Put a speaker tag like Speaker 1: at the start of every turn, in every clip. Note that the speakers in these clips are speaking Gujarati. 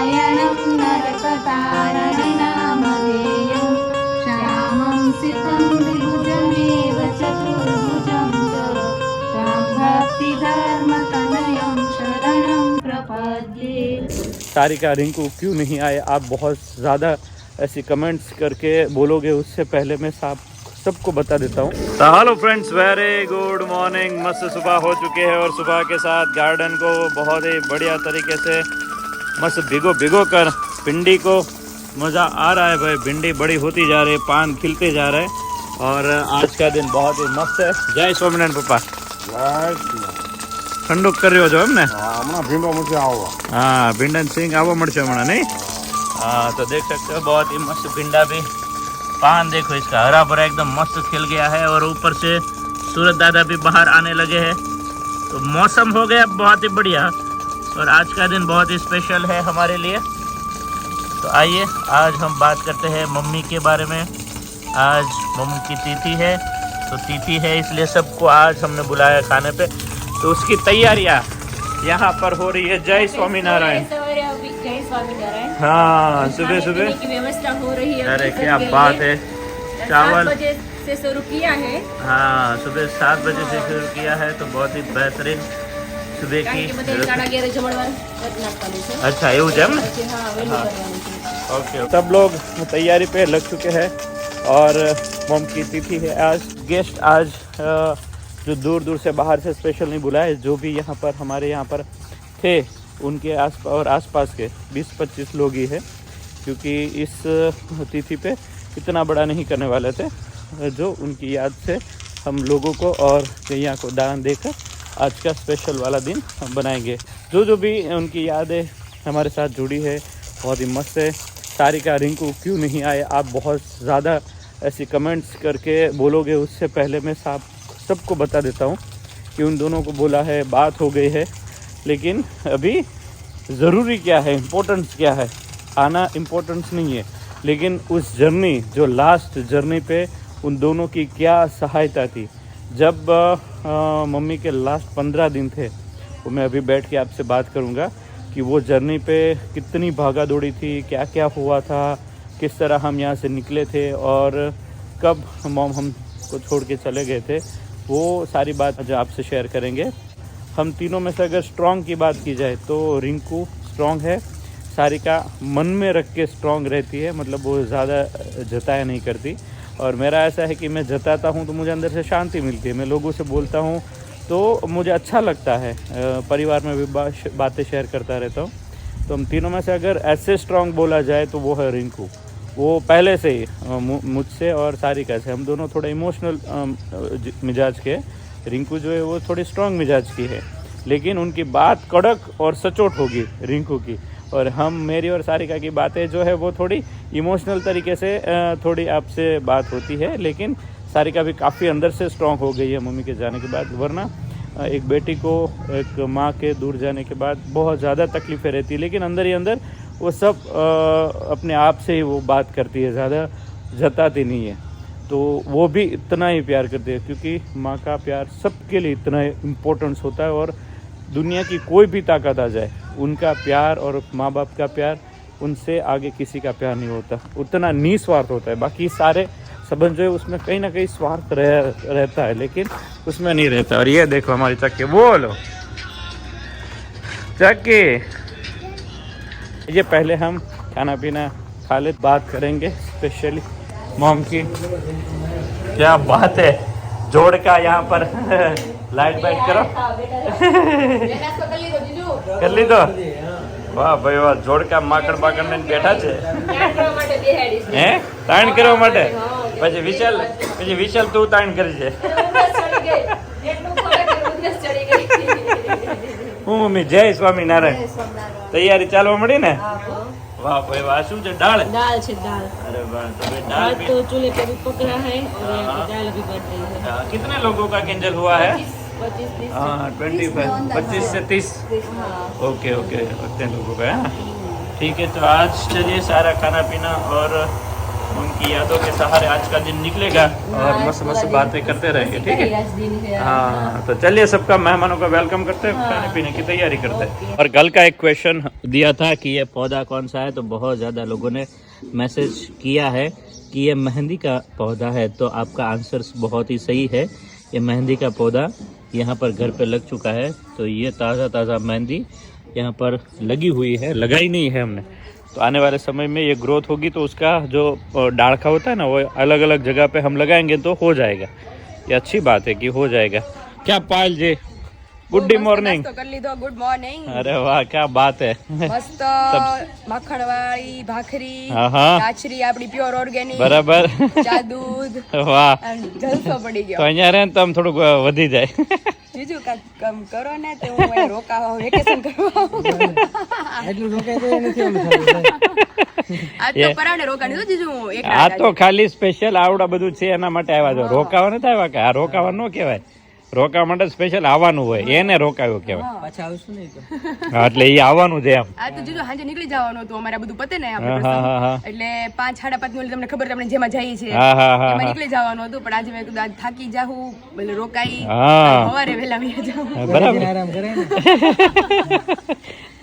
Speaker 1: नारायणं नरकतारणनामधेयं श्यामं सितं द्विभुजमेव चतुर्भुजं च त्वां भक्तिधर्मतनयं शरणं प्रपद्ये।
Speaker 2: सारिका रिंकू क्यों नहीं आए, आप बहुत ज़्यादा ऐसी कमेंट्स करके बोलोगे, उससे पहले मैं सबको बता देता हूँ। तो hello friends, very good morning. मस्त सुबह हो चुके हैं और सुबह के साथ गार्डन को बहुत ही बढ़िया तरीके से मस्त भिगो कर भिंडी को मज़ा आ रहा है भाई। भिंडी बड़ी होती जा रही है, पान खिलते जा रहे हैं और आज का दिन बहुत ही मस्त है। जय स्वामीनारायण पप्पा। ठंडो कर रहे हो जो हमने हाँ भिंडन सिंह आवो मरशे हमारा नहीं। हाँ तो देख सकते हो बहुत ही मस्त भिंडा भी। पान देखो इसका हरा भरा एकदम मस्त खिल गया है और ऊपर से सूरज दादा भी बाहर आने लगे हैं। तो मौसम हो गया बहुत ही बढ़िया और आज का दिन बहुत ही स्पेशल है हमारे लिए। तो आइए आज हम बात करते हैं मम्मी के बारे में। आज मम्मी की तिथि है, तो तिथि है इसलिए सबको आज हमने बुलाया खाने पे। तो उसकी तैयारियां यहाँ पर हो रही है। जय स्वामीनारायण।
Speaker 1: जय स्वामीनारायण।
Speaker 2: हाँ सुबह सुबह
Speaker 1: की व्यवस्था हो रही है।
Speaker 2: अरे क्या बात है। चावल
Speaker 1: 7 बजे से शुरू किया है।
Speaker 2: हाँ सुबह 7 बजे से शुरू किया है, तो बहुत ही बेहतरीन सुबह की। अच्छा એવું છે એમ ને। ओके सब लोग तैयारी पे लग चुके हैं और मम की तिथि है आज। गेस्ट आज जो दूर दूर से बाहर से स्पेशल नहीं बुलाए, जो भी यहाँ पर हमारे यहाँ पर थे उनके आसपास के 20-25 लोग ही है, क्योंकि इस तिथि पे इतना बड़ा नहीं करने वाले थे। जो उनकी याद से हम लोगों को और गैया को दान देकर आज का स्पेशल वाला दिन हम बनाएंगे। जो भी उनकी यादें हमारे साथ जुड़ी है बहुत ही मस्त है। सारिका रिंकू क्यों नहीं आए, आप बहुत ज़्यादा ऐसी कमेंट्स करके बोलोगे, उससे पहले मैं सबको बता देता हूँ कि उन दोनों को बोला है, बात हो गई है। लेकिन अभी ज़रूरी क्या है, इम्पोर्टेंस क्या है, आना इम्पोर्टेंस नहीं है, लेकिन उस जर्नी जो लास्ट जर्नी पे उन दोनों की क्या सहायता थी। जब मम्मी के लास्ट 15 दिन थे, वो मैं अभी बैठ के आपसे बात करूँगा कि वो जर्नी पे कितनी भागा दौड़ी थी, क्या क्या हुआ था, किस तरह हम यहाँ से निकले थे और कब मॉम हमको छोड़ के चले गए थे। वो सारी बात जो आपसे शेयर करेंगे। हम तीनों में से अगर स्ट्रॉन्ग की बात की जाए तो रिंकू स्ट्रॉन्ग है। सारिका मन में रख के स्ट्रॉन्ग रहती है, मतलब वो ज़्यादा जताया नहीं करती। और मेरा ऐसा है कि मैं जताता हूँ तो मुझे अंदर से शांति मिलती है। मैं लोगों से बोलता हूँ तो मुझे अच्छा लगता है। परिवार में भी बातें शेयर करता रहता हूँ। तो हम तीनों में से अगर ऐसे स्ट्रॉन्ग बोला जाए तो वो है रिंकू। वो पहले से ही मुझसे और सारिका से हम दोनों थोड़ा इमोशनल मिजाज के। रिंकू जो है वो थोड़ी स्ट्रॉन्ग मिजाज की है, लेकिन उनकी बात कड़क और सचोट होगी रिंकू की। और हम मेरी और सारिका की बातें जो है वो थोड़ी इमोशनल तरीके से थोड़ी आपसे बात होती है। लेकिन सारिका भी काफ़ी अंदर से स्ट्रॉन्ग हो गई है मम्मी के जाने के बाद। वरना एक बेटी को एक माँ के दूर जाने के बाद बहुत ज़्यादा तकलीफ़ें रहती है, लेकिन अंदर ही अंदर वो सब अपने आप से ही वो बात करती है, ज़्यादा जताती नहीं है। तो वो भी इतना ही प्यार करती है, क्योंकि माँ का प्यार सबके लिए इतना इम्पोर्टेंस होता है। और दुनिया की कोई भी ताकत आ जाए, उनका प्यार और माँ बाप का प्यार, उनसे आगे किसी का प्यार नहीं होता। उतना निस्वार्थ होता है। बाकी सारे संबंध जो है उसमें कहीं ना कहीं स्वार्थ रहता है, लेकिन उसमें नहीं रहता। और ये देखो हमारी चक्की, बोलो चक्की। ये पहले हम खाना पीना खा ले, बात करेंगे स्पेशली मॉम की। क्या बात है, जोड़ का यहाँ पर लाइट बाइट करो कर ली तो वाह भाई वाह। जोड़ का माकड़ बाकड़ ने बैठा છે હે તાણ કરવા માટે। પછી વિશાલ તું તાણ કરી છે। હું મમ્મી જય સ્વામિનારાયણ। તૈયારી ચાલવા મળી ને। वाह भाई वाह। શું છે દાળ?
Speaker 1: दाल છે दाल।
Speaker 2: अरे वाह। तो दाल भी
Speaker 1: तो चूल्हे पे भी पक रहा है और दाल भी बन रही है।
Speaker 2: कितने लोगों का किंजल हुआ है?
Speaker 1: 25
Speaker 2: हाँ 25 से 30। ओके ओके उतने लोगों का है। ठीक है, तो आज चलिए सारा खाना पीना और उनकी यादों के सहारे आज का दिन निकलेगा और मस्त मस्त बातें करते रहेंगे, ठीक है।
Speaker 1: आज दिन है।
Speaker 2: हाँ, तो चलिए सबका मेहमानों का वेलकम करते हैं, खाने पीने की तैयारी करते हैं। और कल का एक क्वेश्चन दिया था कि ये पौधा कौन सा है, तो बहुत ज़्यादा लोगों ने मैसेज किया है कि ये मेहंदी का पौधा है। तो आपका आंसर बहुत ही सही है, ये मेहंदी का पौधा यहाँ पर घर पे लग चुका है। तो ये ताज़ा ताज़ा मेहंदी यहाँ पर लगी हुई है, लगाई नहीं है हमने। तो आने वाले समय में ये ग्रोथ होगी तो उसका जो डाढ़खा होता है ना, वो अलग अलग जगह पे हम लगाएंगे तो हो जाएगा। ये अच्छी बात है कि हो जाएगा। क्या पायल जी, गुड मॉर्निंग।
Speaker 3: कर ली दो, गुड मॉर्निंग।
Speaker 2: अरे वाह, क्या बात है।
Speaker 3: मस्त मक्खणवाળી भाखरी,
Speaker 2: हाँ
Speaker 3: કાચરી આપણી પ્યોર ઓર્ગેનિક,
Speaker 2: બરાબર,
Speaker 3: ચા દૂધ,
Speaker 2: વાહ,
Speaker 3: અને જલસો પડી
Speaker 2: તો
Speaker 3: ગયો।
Speaker 2: અહીંયા રહે ને તો આમ થોડુંક વધી જાય।
Speaker 3: બીજું કાંઈક કામ કરો ને તો હું અહીં રોકાવા વેકેશન કરવા આજ તો પરાણે રોકાણી તો જીજુ હું એક
Speaker 2: આ તો ખાલી સ્પેશિયલ આવડા બધું છે એના માટે આવ્યા છો, રોકાવા નથી આવ્યા કે? આ રોકાવા ન કહેવાય, રોકાવા માટે સ્પેશિયલ આવવાનું હોય, એને રોકાયો કહેવાય।
Speaker 1: પાછા આવશું નહીં તો
Speaker 2: હા, એટલે એ આવવાનું છે એમ।
Speaker 3: આ તો જીજુ હાંજે નીકળી જવાનું હતું, અમારે આ બધું પતે ને આપણે
Speaker 2: હા હા હા
Speaker 3: એટલે 5 સાડા 5 ની તમને ખબર તમને જેમાં જઈએ છે
Speaker 2: હા હા હા
Speaker 3: એમાં નીકળી જવાનું હતું, પણ આજે મેં કીધું આજ થાકી જાહું એટલે રોકાઈ
Speaker 2: હા,
Speaker 3: સવારે વહેલા આવી જાઉં।
Speaker 2: બરાબર।
Speaker 1: આરામ કરે ને।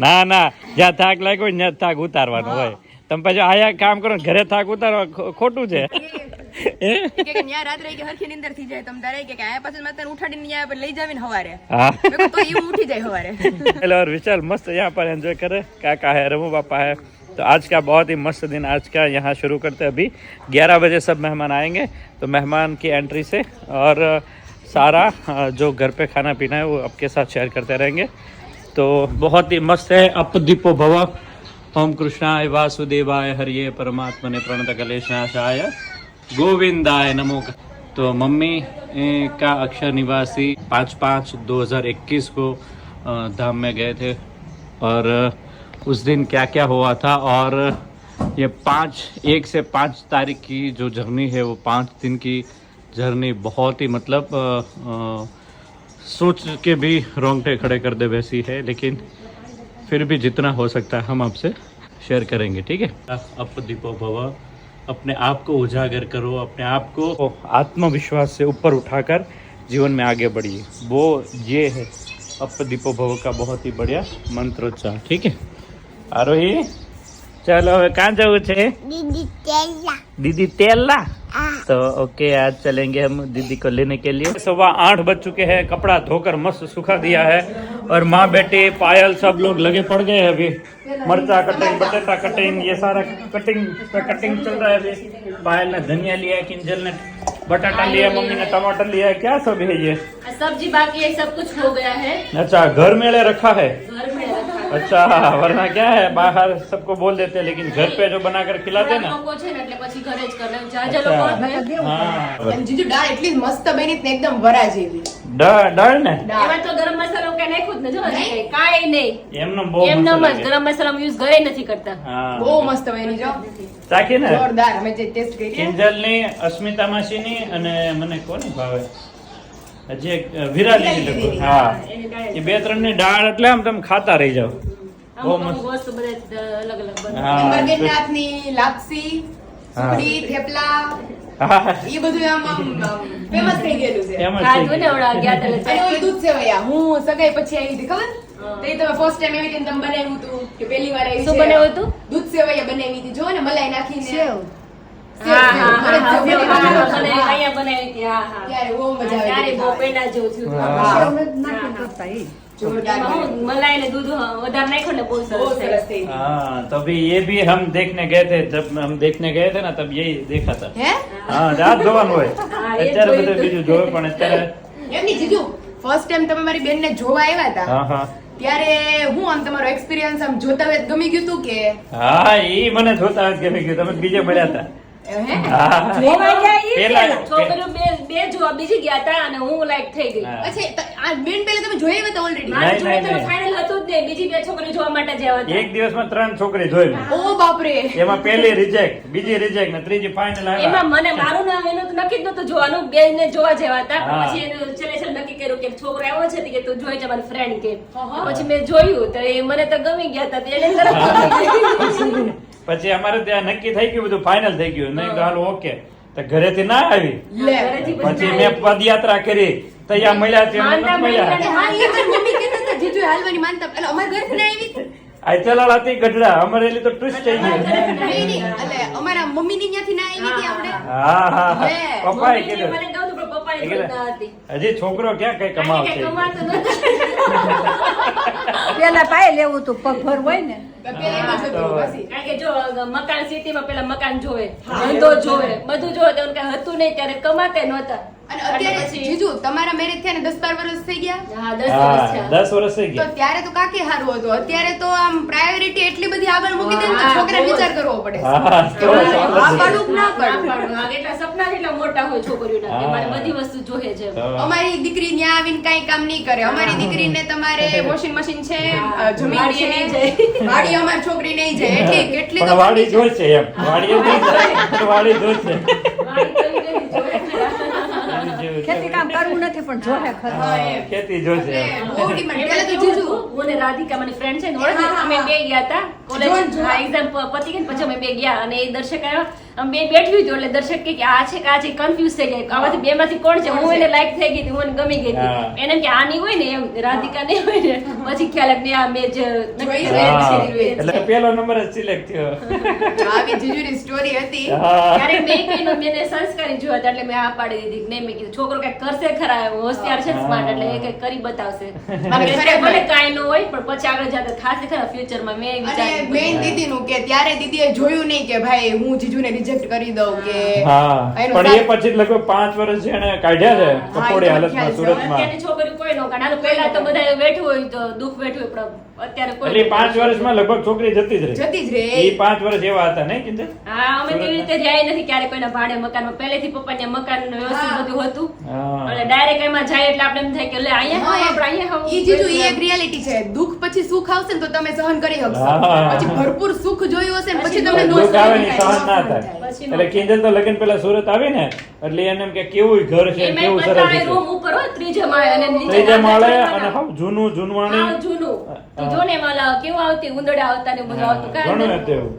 Speaker 2: ના ના, જ્યાં થાક લાગ્યો હોય ત્યાં થાક ઉતારવાનો હોય। તમે પછી આયા કામ કરો ને ઘરે થાક ઉતારવા ખોટું છે।
Speaker 3: કે ન્યા રાત્રે કે હરખી નીંદર થઈ જાય તમ તારે કે આયા પાછળ માતાને ઉઠાડીને ન્યા પર લઈ જાવીને હવારે
Speaker 2: हाँ
Speaker 3: મેં કીધું તો એવું ઉઠી જાય હવારે।
Speaker 2: चलो और विशाल मस्त यहाँ पर एंजॉय करे। काका है, रमू पापा है। तो आज का बहुत ही मस्त दिन आज का यहाँ शुरू करते हैं। अभी 11 बजे सब मेहमान आएंगे, तो मेहमान की एंट्री से और सारा जो घर पे खाना पीना है वो आपके साथ शेयर करते रहेंगे। तो बहुत ही मस्त है। अप दीपो भव, ओम कृष्णाय वासुदेवाय हरिये परमात्मने प्रणत कलेशनाशाय गोविंदाय नमो। तो मम्मी का अक्षर निवासी 5/5/2021 को धाम में गए थे और उस दिन क्या क्या हुआ था, और ये 1 से 5 तारीख की जो जर्नी है वो 5 दिन की जर्नी बहुत ही मतलब सोच के भी रोंगटे खड़े कर दे वैसी है, लेकिन फिर भी जितना हो सकता है हम आपसे शेयर करेंगे, ठीक है। अप दीपो भव, अपने आप को उजागर करो, अपने आप को आत्मविश्वास से ऊपर उठाकर जीवन में आगे बढ़िए, वो ये है अप दीपो भव का बहुत ही बढ़िया मंत्रोच्चार, ठीक है। आरोही चलो હવે कहाँ जाऊँ છે? दीदी तेला। तो ओके, आज चलेंगे हम दीदी को लेने के लिए। 8:15 बज चुके हैं, कपड़ा धोकर मस्त सुखा दिया है और माँ बेटे पायल सब लोग लगे पड़ गए हैं। अभी मरचा कटिंग, बटेटा कटिंग, ये सारा कटिंग पे कटिंग चल रहा है। अभी पायल ने धनिया लिया है, किंजल ने बटाटा लिया, मम्मी ने टमाटर लिया है। क्या सब है ये?
Speaker 1: सब्जी बाकी है, सब कुछ हो गया है,
Speaker 2: अच्छा, घर मेले रखा है।
Speaker 1: घर में रखा है।
Speaker 2: अच्छा, वरना क्या है बाहर सबको बोल देते हैं, लेकिन घर पे जो बनाकर खिलाते हैं ना।
Speaker 1: લોકો છે ને એટલે પછી ઘરે જ કરે જાજા લોકો હોય
Speaker 2: हाँ,
Speaker 3: અને જીજુ દાળ એટલી મસ્ત બની ને એકદમ વરા જેવી।
Speaker 2: डर ने
Speaker 1: એમાં તો ગરમ મસાલો કે નાખ્યું જ ને, જો હજી કાંઈ નહીં,
Speaker 2: એમનો બહુ
Speaker 1: એમનો
Speaker 2: મસ્ત
Speaker 1: જ
Speaker 2: લાગે।
Speaker 1: ગરમ મસાલો યુઝ ઘરે નથી કરતા।
Speaker 2: હા,
Speaker 3: બહુ મસ્ત બની જો
Speaker 2: ચાખી ને
Speaker 3: જોરદાર। અમે જે ટેસ્ટ કરી
Speaker 2: કિંજલની, અસ્મિતા માસીની અને મને કોની ભાવે હજી એક વિરાલીની લગભગ। હા, એ 2-3 ની દાળ એટલે આમ તમે ખાતા રહી જાવ, બહુ
Speaker 1: અમુક
Speaker 2: મસ્ત।
Speaker 1: અમુક વસ્તુ બધે અલગ અલગ બને।
Speaker 2: હા,
Speaker 3: મરઘેટનાથની લાપસી, સુખડી, થેપલા
Speaker 2: હા,
Speaker 3: એ બધું આમ ફેમસ થઈ ગયેલું છે।
Speaker 2: એમ જ
Speaker 1: ખાધું
Speaker 2: છે।
Speaker 1: ને હમણાં ગયા તા એટલે
Speaker 3: અને ઓલું દૂધ સેવૈયા હું સગાઈ પછી આવી હતી ખબર? તો એ તમે ફર્સ્ટ ટાઈમ એવી રીતે તમે બનાવ્યું હતું કે પહેલી વાર આવી
Speaker 1: શું
Speaker 3: છે?
Speaker 1: બનાવ્યું હતું?
Speaker 3: દૂધ સેવૈયા બનાવી હતી, જો ને મલાઈ નાખીને
Speaker 1: સેવ.
Speaker 3: સેવ,
Speaker 1: હા,
Speaker 3: સેવ.
Speaker 1: હા,
Speaker 3: મને
Speaker 1: હા,
Speaker 3: સેવ
Speaker 1: સેવ
Speaker 3: બનાવી
Speaker 1: બનાવ્યો
Speaker 3: હતી.
Speaker 1: અને અહીંયા બનાવી હતી, હા, હા.
Speaker 3: ત્યારે બહુ મજા આવી
Speaker 1: ત્યારે
Speaker 3: હતી
Speaker 1: બહુ
Speaker 3: ખાવાની.
Speaker 1: પેંડા જેવું થયું હતું.
Speaker 2: હા.
Speaker 3: જોરદાર
Speaker 1: એમાં
Speaker 3: બની.
Speaker 1: હું મલાઈ ને દૂધ વધારે નાખ્યું ને બહુ
Speaker 3: બહુ
Speaker 1: સરસ
Speaker 3: સરસ
Speaker 1: થયું।
Speaker 3: થઈ ગઈ।
Speaker 2: हाँ, तो अभी ये भी हम देखने गए थे। जब हम देखने गए थे ना तब यही देखा था।
Speaker 3: હે?
Speaker 2: હા, રાત જોવાનું હોય,
Speaker 1: હા, એ
Speaker 2: અત્યારે
Speaker 1: જોયું
Speaker 2: બધું
Speaker 1: હતું.
Speaker 2: બીજું જોવે પણ અત્યારે
Speaker 3: એમ નહીં જીજુ, ફર્સ્ટ ટાઈમ તમે મારી બેનને જોવા આવ્યા હતા
Speaker 2: હા હા
Speaker 3: ત્યારે હું આમ તમારો એક્સપિરિયન્સ આમ જોતા હોય તો ગમી ગયું તું કે
Speaker 2: હા, ઈ મને જોતા જ ગમી ગયું। તમે બીજે મળ્યા હતા।
Speaker 3: હે?
Speaker 2: હા,
Speaker 1: જોવા ગયા ઈ
Speaker 2: પેલા-
Speaker 1: પહેલા. છોકરીઓ બે જોવા બીજી ગયા હતા અને હું લાઈક થઈ ગઈ।
Speaker 2: હા.
Speaker 3: અચ્છા આ બેન પહેલા તમે જોઈ આવ્યા હતા ઓલરેડી?
Speaker 1: મારી
Speaker 2: નહીં,
Speaker 1: જોડે તો
Speaker 2: નહીં.
Speaker 1: ફાઇનલ હતું જ નહીં, બીજી બે છોકરી જોવા માટે જ આવ્યા હતા।
Speaker 2: એક દિવસમાં 3 છોકરી જોઈ મેં।
Speaker 3: ઓ બાપરે,
Speaker 2: એમાં પહેલી રિજેક્ટ, બીજી રિજેક્ટ ને ત્રીજી ફાઇનલ
Speaker 1: એમાં
Speaker 2: આવ્યા।
Speaker 1: મને મારું નામ એનું તો નક્કી જ નતું જોવાનું, બે ને જોવા જેવા હતા, પણ
Speaker 2: હા.
Speaker 1: પછી એનું છેલ્લે નક્કી કર્યું કે છોકરો આવ્યો છે કે તું જોઈ જા મારી ફ્રેન્ડ કે
Speaker 3: હા.
Speaker 1: પછી મેં જોયું તો એ મને તો ગમી ગયા હતા તો એને તરત ગમી ગઈ।
Speaker 2: પછી અમારે ત્યાં નક્કી થઈ ગયું બધું ફાઇનલ થઈ ગયું નહીં તો હાલ ઓકે તો ઘરેથી ના આવી પછી મેં પદયાત્રા કરી તૈયાર મળ્યા છે મળ્યા
Speaker 3: હા, એ મારી મમ્મી કહેતા હતા, જીજુ હાલવાની માનતા એટલે અમારા ઘરથી ના આવી
Speaker 2: આ ચલાળ હતી ગઢડા અમરેલી તો ટ્વિસ્ટ થઈ ગયું
Speaker 3: નહીં, એટલે અમારા મમ્મીની ત્યાંથી ના આવી હતી આપણે
Speaker 2: હા હા હા
Speaker 3: લે.
Speaker 2: પપ્પાએ કીધું
Speaker 1: મને કહું તો પપ્પાની શ્રદ્ધા હતી.
Speaker 2: હજી છોકરો ક્યાં કઈ કમાવશે
Speaker 1: કમાતો નતો.
Speaker 4: પેલા પાય લેવું તું પગભર હોય ને
Speaker 3: પેલા એમ જ હતું પછી.
Speaker 1: કારણ કે જો મકાન સિટીમાં પેલા મકાન જોવે, ધંધો જોવે, બધું જોવે તો કઈ હતું નહીં ત્યારે કમાતે નહોતા.
Speaker 3: અને અત્યારે જીજુ તમારા મેરેજ થયા ને 10-12 વર્ષ થઈ ગયા
Speaker 1: હા 10 વર્ષ
Speaker 2: હા
Speaker 1: થયા.
Speaker 2: 10 વર્ષ થઈ
Speaker 3: તો
Speaker 2: ગયા
Speaker 3: ત્યારે તો કાકે સારું હતું, અત્યારે તો આમ પ્રાયોરિટી એટલી બધી આગળ મૂકી દે ને તો છોકરાને વિચાર કરવો પડે.
Speaker 2: હા તો
Speaker 3: આ પાડું કે ના
Speaker 1: ના
Speaker 3: પાડું?
Speaker 1: પાડું. હા, એટલા સપના કેટલા મોટા હોય છોકરીઓના કે મારે બધી વસ્તુ જોહે છે.
Speaker 2: તો
Speaker 3: અમારી દીકરી ન્યા આવીને કાંઈ કામ નહીં કરે. અમારી દીકરીને તમારે વોશિંગ મશીન છે, જમીન
Speaker 1: વાડીએ
Speaker 3: છે,
Speaker 1: નહીં જાય.
Speaker 3: વાડી અમારી છોકરી નહીં જાય. કેટલી
Speaker 2: પણ
Speaker 3: તો
Speaker 2: વાડી જોઈશે એમ વાડી વાડી જોઈશે
Speaker 1: વાડી તો ઈ ગઈ જોવે ખરા.
Speaker 4: ખેતી કામ કરવું નથી પણ જોહે ખરું
Speaker 3: હા, એમ.
Speaker 2: ખેતી જોઈશે એમ.
Speaker 3: બહુ demand.
Speaker 1: એમાં
Speaker 3: પહેલા તો
Speaker 1: કેવું
Speaker 3: જીજુ
Speaker 1: હતું, હું અને રાધિકા મારી friend છે ને, ઓળખે?
Speaker 3: હા, હા,
Speaker 1: અમે બે ગયા હતા કોલેજ
Speaker 3: જોન, જોન.
Speaker 1: exam પતી ગઈ ને પછી અમે બે ગયા અને એ દર્શક આવ્યો, અમે બે બેઠી હતી એટલે દર્શક કે આ છે કે આ છે, કન્ફ્યુઝ થઈ ગયા આમાંથી બે માંથી કોણ છે. હું એને લાઈક થઈ ગઈ હતી, હું એને ગમી ગઈ
Speaker 2: હા.
Speaker 1: હતી. એને એમ કે આની હોય ને એમ, રાધિકા નહીં હોય ને પછી ખ્યાલ આવ્યો કે આ મેં જે નક્કી
Speaker 3: જોઈ
Speaker 1: કર્યું
Speaker 2: હા,
Speaker 1: છે.
Speaker 2: એટલે પેલો નંબર જ સિલેક્ટ થયો
Speaker 3: આવી જીજુની સ્ટોરી હતી.
Speaker 2: હા.
Speaker 1: ત્યારે મેં કીધું, મેં એને સંસ્કારી જોયા હતા એટલે મેં આ પાડી દીધી કે નહીં. મેં કીધું છોકરો કઈક કરશે ખરા, એવો હોશિયાર છે, સ્માર્ટ, એટલે એ કઈક કરી બતાવશે.
Speaker 3: અને ખરેખર.
Speaker 1: ભલે કાંઈ ન હોય પણ પછી આગળ જતા થાશે ખરા ફ્યુચરમાં. મેં
Speaker 3: અને
Speaker 1: વિચાર્યું
Speaker 3: મેઇન દીદીનું કે ત્યારે દીદીએ જોયું નહીં કે ભાઈ હું જીજુને રિજેક્ટ કરી દઉં કે
Speaker 2: હા
Speaker 3: એનું
Speaker 2: પણ એ
Speaker 3: સાથ-
Speaker 2: પછી લગભગ 5 વર્ષ છે એને કાઢ્યા છે કપોડી
Speaker 3: એ તો
Speaker 2: હાલતમાં
Speaker 3: ખ્યાલ છે.
Speaker 2: સુરતમાં
Speaker 1: અત્યારની છોકરી કોઈ ન કાઢે. હાલો, પહેલા તો બધા બેઠું હોય તો દુઃખ બેઠું હોય પણ અત્યારે કોઈ
Speaker 2: એટલે 5 વર્ષમાં લગભગ છોકરી જતી જ રહી
Speaker 3: જતી જ રે.
Speaker 2: એ 5 વર્ષ એવા હતા નહીં કીધે
Speaker 1: હા, અમે તેવી રીતે રહ્યા નથી ક્યારે કોઈના ભાડે મકાનમાં. પહેલેથી પપ્પાને મકાન વ્યવસ્થિત
Speaker 3: હા.
Speaker 1: બધું હતું
Speaker 2: હા.
Speaker 1: એટલે ડાયરેક્ટ એમાં જાય એટલે આપણે એમ થાય કે લે અહીંયા
Speaker 3: હા,
Speaker 1: આપણે અહીંયા
Speaker 3: ઈ જીજુ ઈ એક રિયાલિટી છે. દુઃખ પછી સુખ આવશે ને તો તમે સહન કરી શકશો.
Speaker 2: હા.
Speaker 3: પછી ભરપૂર સુખ જોયું હશે ને પછી તમને નો
Speaker 2: દુઃખ આવે ને
Speaker 3: સહન
Speaker 2: સહન ના
Speaker 3: થાય.
Speaker 2: થાય
Speaker 1: પછી
Speaker 2: એટલે કિંજલ તો લગ્ન પેલા સુરત આવી ને એટલે એને એમ કે કેવું ઘર છે
Speaker 1: એમાં
Speaker 2: કેવું સરસ
Speaker 1: પતરાળે
Speaker 2: છે
Speaker 1: રૂમ ઉપર હોય, ત્રીજા માળે અને નીચે
Speaker 2: ત્રીજા માળે
Speaker 1: નાના
Speaker 2: અને
Speaker 1: નાના.
Speaker 2: હાવ જૂનું જૂનવાણી
Speaker 1: હાવ જૂનું. તો જો ને એમાં ઓલા કેવું આવતી ઉંદરડા આવતા ને બધું આવતું કાંઈ
Speaker 2: ઘણું
Speaker 1: નથી.
Speaker 2: હતું એવું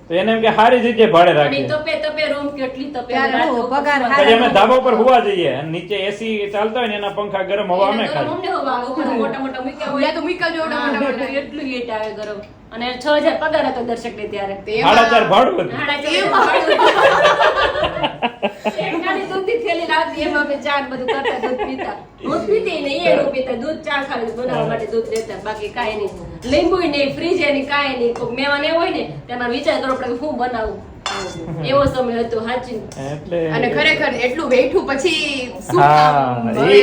Speaker 2: તો એને એમ કે સારી જગ્યાએ ભાડે
Speaker 1: અને
Speaker 2: રાખીએ
Speaker 1: તપે તપે રૂમ કેટલી તપે
Speaker 4: ત્યારે
Speaker 1: રાત
Speaker 4: હું
Speaker 1: ઉપર
Speaker 4: પગાર
Speaker 1: સુવા.
Speaker 2: પછી અમે ધાબા પર હુવા જઈએ અને નીચે એસી ચાલતા હોય ને એના પંખા ગરમ હવા અમે
Speaker 1: એના ગરમ
Speaker 2: ખાલી
Speaker 1: અમને હવા આવે. ઉપર મોટા મોટા મૂક્યા હોય.
Speaker 3: ત્યાં તો મૂક્યા જ હોય મોટા મોટા.
Speaker 1: હા, એટલું હીટ આવે ગરમ. અને 6000 પગાર હતો દર્શકને ત્યારે.
Speaker 3: તો એમાં-
Speaker 2: 4.5 ભાડું હતું
Speaker 1: સાડા ચાર એક નાની દૂધની થેલી લાવતી, એમાં અમે ચા ને બધું કરતા, દૂધ પીતા. હું પીતી નહીં, એ નો પીતા. દૂધ ચા ખાલી બનાવવા માટે દૂધ લેતા, બાકી કાંઈ નહીં. લીંબુય નહીં, ફ્રીજ નહીં, કાંઈ નહીં. કોક મહેમાન એવો હોય ને તેમાં વિચાર કરવો પડે કે શું બનાવું. એવો સમય હતો, સાચું.
Speaker 2: એટલે
Speaker 3: અને ખરેખર એટલું વેઠું પછી સુખ
Speaker 2: હા
Speaker 3: આમ મળે.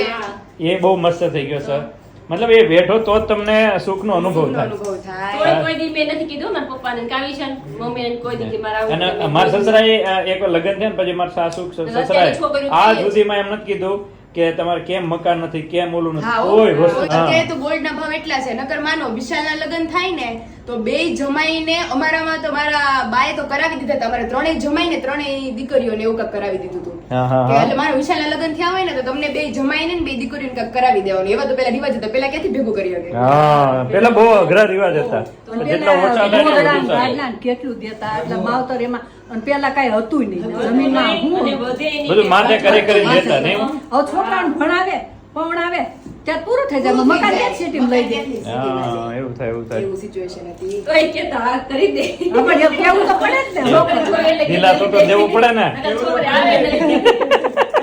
Speaker 2: એ બહુ મસ્ત થઈ ગયો સર મતલબ એ બેઠો તો જ તમને સુખનો અનુભવ થાય
Speaker 3: અનુભવ થાય.
Speaker 1: કોઈ દી મેં નથી કીધું મારા પપ્પાને કે આવી છે ને મમ્મીને કોઈ દી કે મારે આવું
Speaker 2: અને
Speaker 1: કરવું.
Speaker 2: મારા સસરાએ એક વાર લગ્ન થયા ને પછી મારા સાસુ સસરાએ
Speaker 1: અત્યારે છોકરીઓ
Speaker 2: આ
Speaker 1: કહે છે.
Speaker 2: સુધીમાં એમ નથી કીધું કે તમારે કેમ મકાન નથી કેમ ઓલું
Speaker 3: હા,
Speaker 2: નથી કોઈ વસ્તુ
Speaker 3: અત્યારે તો ગોલ્ડના ભાવ એટલા છે. નકર માનો વિશાલના લગ્ન થાય ને તો બે જમાઈને અમારામાં તો મારા બાએ તો કરાવી દીધા હતા. અમારે ત્રણેય જમાઈને ત્રણેય દીકરીઓને એવું કાંઈક કરાવી દીધું હતું.
Speaker 2: હા, હા,
Speaker 3: કે
Speaker 2: હા.
Speaker 3: એટલે મારા વિશાલના લગ્ન થયા હોય ને તો તમને બે જમાઈને ને બે દીકરીઓને કાંઈક કરાવી દેવાનું. એવા તો પેલા રિવાજ હતા. પેલા ક્યાંથી ભેગું કરી શકે?
Speaker 2: હા પેલા બહુ અઘરા રિવાજ હતા જેટલા ઓછા હતા એટલું
Speaker 4: ગોદડાં,
Speaker 2: વધુ સારું.
Speaker 4: ગાદલાં કેટલું દેતા એટલે માવતર એમાં અને પેલા કઈ હતું નહીં જમીનમાં
Speaker 1: અને
Speaker 4: હું
Speaker 1: વધે નહીં.
Speaker 2: બધું માથે કરી કરીને દેતા નહીં
Speaker 4: હવે છોકરાને ભણાવે પવણાવે ત્યાં પૂરું થઈ જાય મકાન ક્યાં સિટીમાં લઈ દે
Speaker 2: હા એવું થાય એવું થાય
Speaker 3: એવું સિચ્યુએશન હતી.
Speaker 1: તોય કહેતા, હા, કરી દે.
Speaker 4: આપણે એમ કેવું તો પડે જ ને
Speaker 1: છોકરો જોઈએ એટલે કે
Speaker 2: ઢીલા તો દેવું પડે ને
Speaker 1: નકર છોકરી આવે નહીં.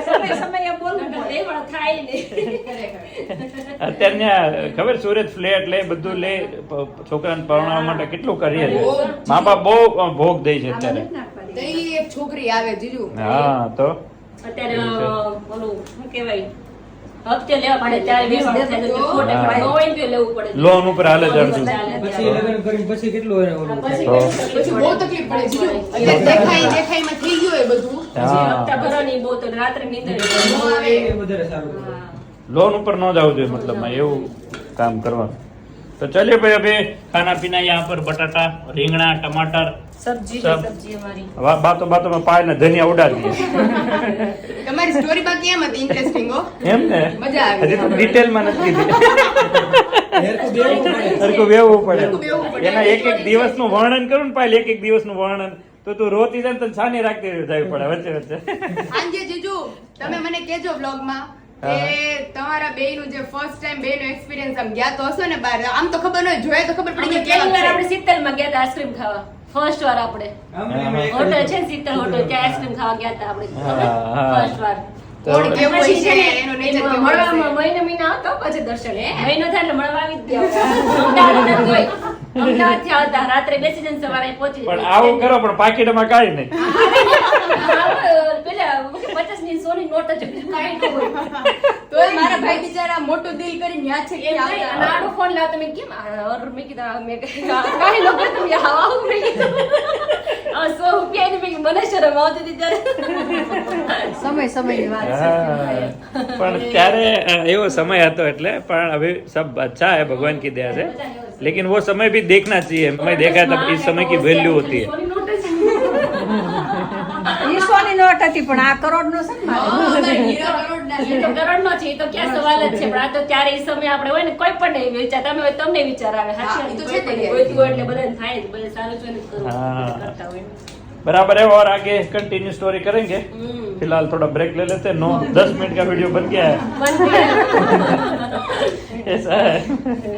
Speaker 4: સમય સમયે બોલવું
Speaker 1: નકર
Speaker 4: પડે
Speaker 1: એ પણ થાય નહીં.
Speaker 2: અત્યારે ત્યાં ખબર સુરત ફ્લેટ લે બધું લે છોકરાને પરણાવવા માટે કેટલું કરીએ છે મા બાપ બહુ ભોગ દે છે અત્યારે
Speaker 3: તો ઈ એક છોકરી આવે જીજુ.
Speaker 2: હા તો
Speaker 1: અત્યારે ઓલું શું કહેવાય હપ્તે લેવા પડે ત્યારે 20 થાય તો ખોટે
Speaker 2: હા.
Speaker 1: પડે. ન હોય ને તો લેવું પડે.
Speaker 2: લોન ઉપર હાલે જ અડધું
Speaker 5: પછી લગ્ન કરીને પછી કેટલું એને ઓલું
Speaker 1: પછી
Speaker 5: થાય?
Speaker 3: પછી બહુ તકલીફ પડે જીજુ. અત્યારે દેખાઈમાં થઈ ગયું એ બધું.
Speaker 1: પછી હપ્તા ભરવાની બહુ તો રાત્રે નીંદર
Speaker 3: નો આવે.
Speaker 5: એ વધારે સારું
Speaker 1: હા.
Speaker 2: લોન ઉપર ન જવું જોઈએ મતલબમાં એવું કામ કરવાનું तो चलिए भाई अभी खाना पीना यहाँ पर बटाटा રીંગણા टमाटर
Speaker 1: सब्जी
Speaker 2: सब।
Speaker 1: सब्जी हमारी
Speaker 2: बातों बातों में पाए ने धनिया उड़ा दिए
Speaker 3: તમારી સ્ટોરી બાકી એમ હતી ઇન્ટરેસ્ટિંગ હો
Speaker 2: એમ ને
Speaker 3: મજા આવી
Speaker 2: હજી તો ડિટેલ માં નથી કીધી સરખું બેવું પડે એના એક એક દિવસ નું વર્ણન કરું ને પાયલ એક એક દિવસ નું વર્ણન તો તું રોતી જાય ને તને છાની રાખતી જવી પડે વચ્ચે વચ્ચે
Speaker 3: આજે જીજુ તમે મને કેજો વ્લોગ માં કે તમારા બેયનું જે ફર્સ્ટ ટાઈમ બેયનો એક્સપિરિયન્સ આમ ગયા તો હશો ને બાર આમ તો ખબર ન હોય જોઈએ તો ખબર પડી કે
Speaker 1: પહેલી વાર
Speaker 3: કેવું
Speaker 1: આપણે શીતલ માં ગયા હતા આઈસ્ક્રીમ ખાવા ફર્સ્ટ વાર આપણે હોટલ છે ને શીતલ હોટલ ત્યાં આઈસ્ક્રીમ ખાવા ગયા હતા આપણે ફર્સ્ટ વાર
Speaker 3: કોણ કેવું હોય છે એનો નેચર કેવો
Speaker 1: મળવામાં મહિના હતો પછી દર્શન મહિનો થાય એટલે મળવા આવી જ ગયા અમદાવાદ નથી હોય. અમદાવાદથી આવતા રાત્રે બેસી જઈને સવારે પહોંચી
Speaker 2: પણ આવું કરો પણ પાકીટમાં કાંઈ નહીં
Speaker 1: પેલા 50 ની સોની નોટ જ બીજું કાંઈ ન હોય.
Speaker 3: તોય મારા ભાઈ બિચારા મોટું દિલ કરીને યાદ છે કે
Speaker 1: એમ નહીં, અને
Speaker 3: આવતા
Speaker 1: આનો ફોન લાવ તમે કેમ મેં કીધું મેં કાંઈ ન કરતું આવું મેં કીધું 100 રૂપિયાની મેં મને શરમ આવતી હતી ત્યારે
Speaker 4: સમયની વાત
Speaker 2: हाँ, पर ત્યારે એવો સમય હતો એટલે પણ अभी सब अच्छा है भगवान की दया से लेकिन वो समय भी देखना चाहिए मैं देखा था इस समय की वैल्यू होती है
Speaker 1: સોની નોટ જ
Speaker 4: ઈશ્વરની નોટ હતી પણ આ કરોડનો છે ને મારે.
Speaker 3: હીરા કરોડના
Speaker 1: એ તો કરોડનો છે, એ તો ક્યાં સવાલ જ છે. પણ આ તો ત્યારે એ સમય આપણે હોય ને કોઈ પણ નહીં વિચાર તમે હોય તમને વિચાર આવે
Speaker 3: હા, એ તો છે
Speaker 1: સાચી
Speaker 3: જ.
Speaker 1: હોય હોય એટલે બધાને થાય જ બધે સારું જોઈને જ કરવું
Speaker 2: હા.
Speaker 1: કરતા હોય
Speaker 2: बराबर है और आगे कंटिन्यू स्टोरी करेंगे फिलहाल थोड़ा ब्रेक ले लेते हैं 9-10 मिनट का वीडियो बन गया है ऐसा है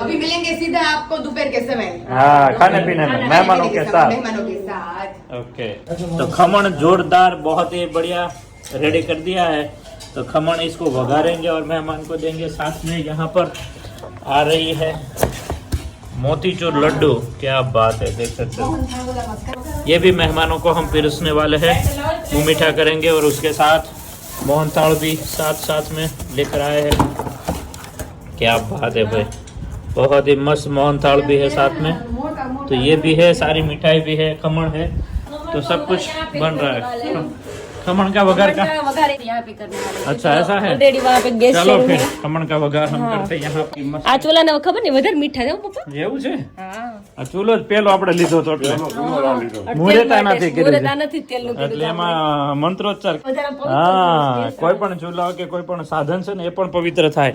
Speaker 3: अभी मिलेंगे सीधा आपको दोपहर के समय
Speaker 2: हाँ खाने पीने में मेहमानों के साथ
Speaker 3: मेहमानों के साथ
Speaker 2: ओके तो खमण जोरदार बहुत ही बढ़िया रेडी कर दिया है तो खमण इसको वघारेंगे और मेहमान को देंगे साथ में यहाँ पर आ रही है मोतीचूर लड्डू क्या बात है देख सकते हो ये भी मेहमानों को हम पिरोसने वाले हैं मुंह मीठा करेंगे और उसके साथ मोहनथाल भी साथ में लेकर आए हैं क्या बात है भाई बहुत ही मस्त मोहनथाल भी है साथ में तो ये भी है सारी मिठाई भी है खमण है तो सब कुछ बन रहा है खमण का वघार का
Speaker 1: वघार यहाँ पे करने वाले हैं।
Speaker 2: अच्छा ऐसा है
Speaker 1: ऑलरेडी वहाँ पे गैस
Speaker 2: चलो
Speaker 1: चालू
Speaker 2: फिर
Speaker 1: है।
Speaker 2: खमण का वघार हम करते हैं यहाँ की मस्त
Speaker 1: આ ચોલાને ખબર ને વધારે મીઠા છે હો પપ્પા.
Speaker 2: એવું છે આ ચૂલો જ પેલો આપણે લીધો તો એટલે મુહૂર્ત આનાથી કર્યું
Speaker 1: મુહૂર્ત
Speaker 2: છે
Speaker 1: આનાથી જ તેલનું કીધું
Speaker 2: એટલે એમાં મંત્રોચ્ચાર
Speaker 1: વધારે પવિત્ર
Speaker 2: हाँ
Speaker 1: છે.
Speaker 2: कोई पण चूल्हा के कोई पण साधन से ये पण पवित्र थाय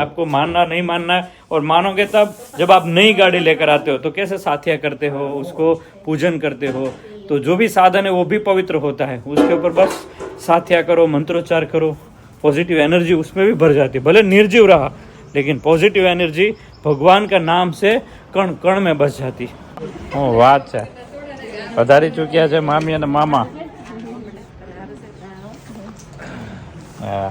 Speaker 2: आपको मानना नहीं मानना और मानोगे तब जब आप नई गाड़ी लेकर आते हो तो कैसे साथिया करते हो उसको पूजन करते हो तो जो भी साधन है वो भी पवित्र होता है उसके ऊपर बस साथिया करो मंत्रोच्चार करो पॉजिटिव एनर्जी उसमें भी भर जाती है भले निर्जीव रहा लेकिन पॉजिटिव एनर्जी भगवान का नाम से कण कण में बस जाती ओ बात है વધારી ચૂક્યા છે મામી અને મામા હા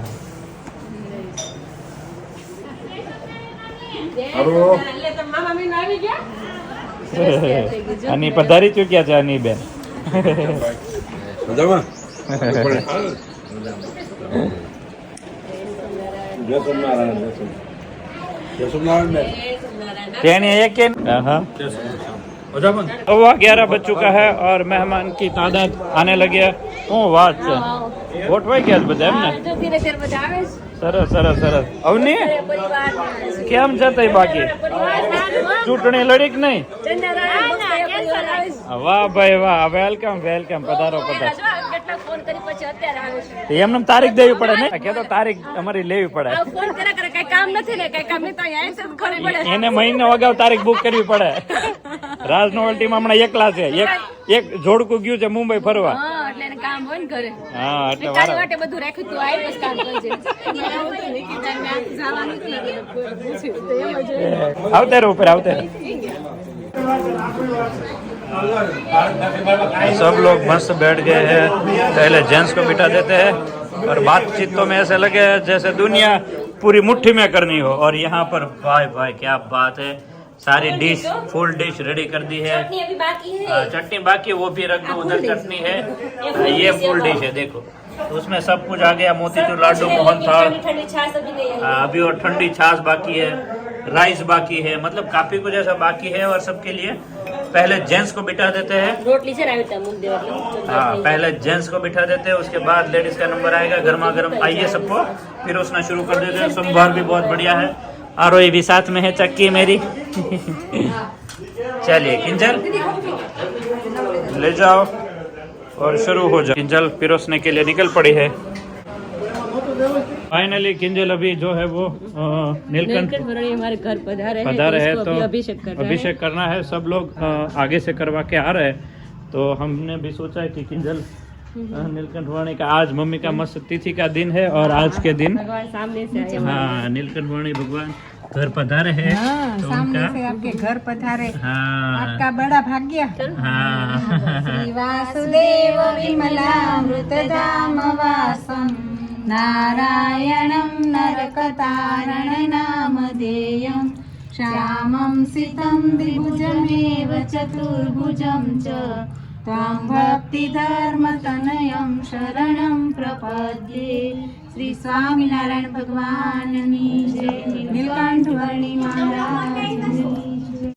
Speaker 1: એટલે તો મામા મીનુ આવી ગયા
Speaker 2: આની પધારી ચૂક્યા છે આની બેન तेने एक सवा 11 बज चुका है और मेहमान की तादाद आने लगी है ओ વાત છે ગોઠવાઈ ગયા છે બધા એમ ને
Speaker 1: જો ધીરે ધીરે બધા આવે છે.
Speaker 2: સરસ સરસ સરસ અવની
Speaker 1: પરિવાર
Speaker 2: કેમ છે તઈ બાકી ચૂંટણી લડી કે નહીં વાહ ભાઈ વાહ વેલકમ વેલકમ પધારો પધારો
Speaker 1: કેટલા ફોન કરી પછી અત્યારે આવે છે.
Speaker 2: એમને તારીખ દેવી પડે ને કે તો તારીખ અમારી લેવી પડે
Speaker 1: આ ફોન કર્યા કરે કઈ કામ નથી ને કઈ કામ નહીં તો અહીંયા આવીને જ ખબર પડે.
Speaker 2: એને મહિને અગાઉ તારીખ બુક કરવી પડે રાજ નોવેલ્ટીમાં હમણાં એકલા છે એક જોડકું ગયું છે મુંબઈ ફરવા
Speaker 1: હા એટલે એને કામ હોય ને ઘરે
Speaker 2: હા એટલે
Speaker 1: કાલે
Speaker 2: વારા
Speaker 1: માટે બધું રાખ્યું તું આવી બસ કામ કરજે જવાનું જ નથી
Speaker 2: આવતે રહો ઉપર આવતે सब लोग मस्त बैठ गए हैं पहले जेंट्स को बिठा देते हैं और बातचीत तो में ऐसे लगे जैसे दुनिया पूरी मुट्ठी में करनी हो और यहाँ पर भाई भाई क्या बात है सारी डिश फुल डिश रेडी कर दी है
Speaker 1: चटनी अभी बाकी है
Speaker 2: चटनी बाकी वो भी रख दो उधर चटनी है ये फुल डिश है देखो तो उसमें सब कुछ आ गया मोतीचूर लाडू मोहनथाल
Speaker 1: ठंडी छाछ अभी नहीं आई
Speaker 2: अभी और ठंडी छाछ बाकी है राइस बाकी है मतलब काफी कुछ ऐसा बाकी है और सबके लिए पहले जेंट्स को बिठा देते हैं
Speaker 1: रोटली से ना बेटा मुंह दे
Speaker 2: हाँ पहले जेंट्स को बिठा देते हैं उसके बाद लेडीज का नंबर आएगा गर्मा गर्म आइए सबको फिर उसना शुरू कर देते हैं संभार भी बहुत बढ़िया है और ये भी साथ में है चक्की मेरी चलिए किंजल ले जाओ और शुरू हो जाओ। किंजल पिरोसने के लिए निकल पड़ी है। फाइनली किंजल अभी जो है वो नीलकंठ
Speaker 1: हमारे घर
Speaker 2: पधारे है तो
Speaker 1: अभिषेक
Speaker 2: अभिषेक करना है। सब लोग आगे से करवा के आ रहे हैं तो हमने भी सोचा है कि किंजल नीलकंठ वाणी का आज मम्मी का मस्त तिथि का दिन है और आज के दिन
Speaker 1: भगवान सामने से आए।
Speaker 2: हाँ नीलकंठ वाणी भगवान घर पधारे हैं तो
Speaker 6: सामने
Speaker 2: उनका
Speaker 6: से आपके घर पधारे
Speaker 2: हाँ
Speaker 6: आपका बड़ा भाग्य।
Speaker 2: हाँ
Speaker 6: श्री वासुदेव विमलामृतधाम वासं नारायणं नरकतारण नामधेयं श्यामं सितं द्विभुजमेव चतुर्भुजं च त्वां भक्तिधर्मतनयं शरणं प्रपद्ये। श्री स्वामिनारायण भगवान की जय। नीलकंठ वर्णी महाराज।